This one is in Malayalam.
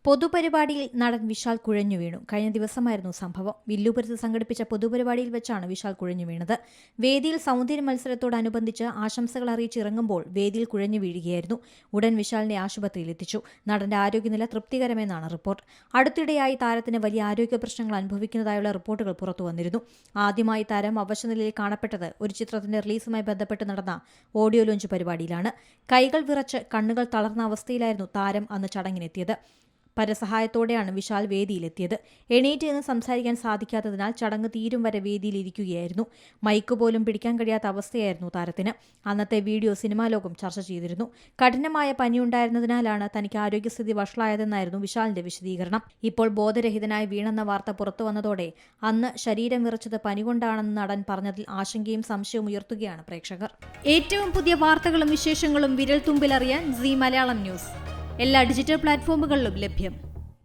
പൊതുപരിപാടിയിൽ നടൻ വിശാൽ കുഴഞ്ഞു വീണു. കഴിഞ്ഞ ദിവസമായിരുന്നു സംഭവം. വില്ലുപുരത്ത് സംഘടിപ്പിച്ച പൊതുപരിപാടിയിൽ വെച്ചാണ് വിശാൽ കുഴഞ്ഞു വീണത്. വേദിയിൽ സൗന്ദര്യ മത്സരത്തോടനുബന്ധിച്ച് ആശംസകൾ അറിയിച്ചിറങ്ങുമ്പോൾ വേദിയിൽ കുഴഞ്ഞു വീഴുകയായിരുന്നു. ഉടൻ വിശാലിനെ ആശുപത്രിയിൽ എത്തിച്ചു. നടന്റെ ആരോഗ്യനില തൃപ്തികരമെന്നാണ് റിപ്പോർട്ട്. അടുത്തിടെയായി താരത്തിന് വലിയ ആരോഗ്യ പ്രശ്നങ്ങൾ അനുഭവിക്കുന്നതായുള്ള റിപ്പോർട്ടുകൾ പുറത്തുവന്നിരുന്നു. ആദ്യമായി താരം അവശനിലയിൽ കാണപ്പെട്ടത് ഒരു ചിത്രത്തിന്റെ റിലീസുമായി ബന്ധപ്പെട്ട് നടന്ന ഓഡിയോ ലോഞ്ച് പരിപാടിയിലാണ്. കൈകൾ വിറച്ച് കണ്ണുകൾ തളർന്ന അവസ്ഥയിലായിരുന്നു താരം അന്ന് ചടങ്ങിനെത്തിയത്. പരസഹായത്തോടെയാണ് വിശാൽ വേദിയിലെത്തിയത്. എണീറ്റ് നിന്ന് സംസാരിക്കാൻ സാധിക്കാത്തതിനാൽ ചടങ്ങ് തീരും വരെ വേദിയിലിരിക്കുകയായിരുന്നു. മൈക്ക് പോലും പിടിക്കാൻ കഴിയാത്ത അവസ്ഥയായിരുന്നു താരത്തിന്. അന്നത്തെ വീഡിയോ സിനിമാ ലോകം ചർച്ച ചെയ്തിരുന്നു. കഠിനമായ പനിയുണ്ടായിരുന്നതിനാലാണ് തനിക്ക് ആരോഗ്യസ്ഥിതി വഷളായതെന്നായിരുന്നു വിശാലിന്റെ വിശദീകരണം. ഇപ്പോൾ ബോധരഹിതനായി വീണെന്ന വാർത്ത പുറത്തുവന്നതോടെ അന്ന് ശരീരം വിറച്ചത് പനികൊണ്ടാണെന്ന് നടൻ പറഞ്ഞതിൽ ആശങ്കയും സംശയവും ഉയർത്തുകയാണ് പ്രേക്ഷകർ. ഏറ്റവും പുതിയ വാർത്തകളും വിശേഷങ്ങളും വിരൽ തുമ്പിലറിയാൻ സീ മലയാളം ന്യൂസ് എല്ലാ ഡിജിറ്റൽ പ്ലാറ്റ്ഫോമുകളിലും ലഭ്യം.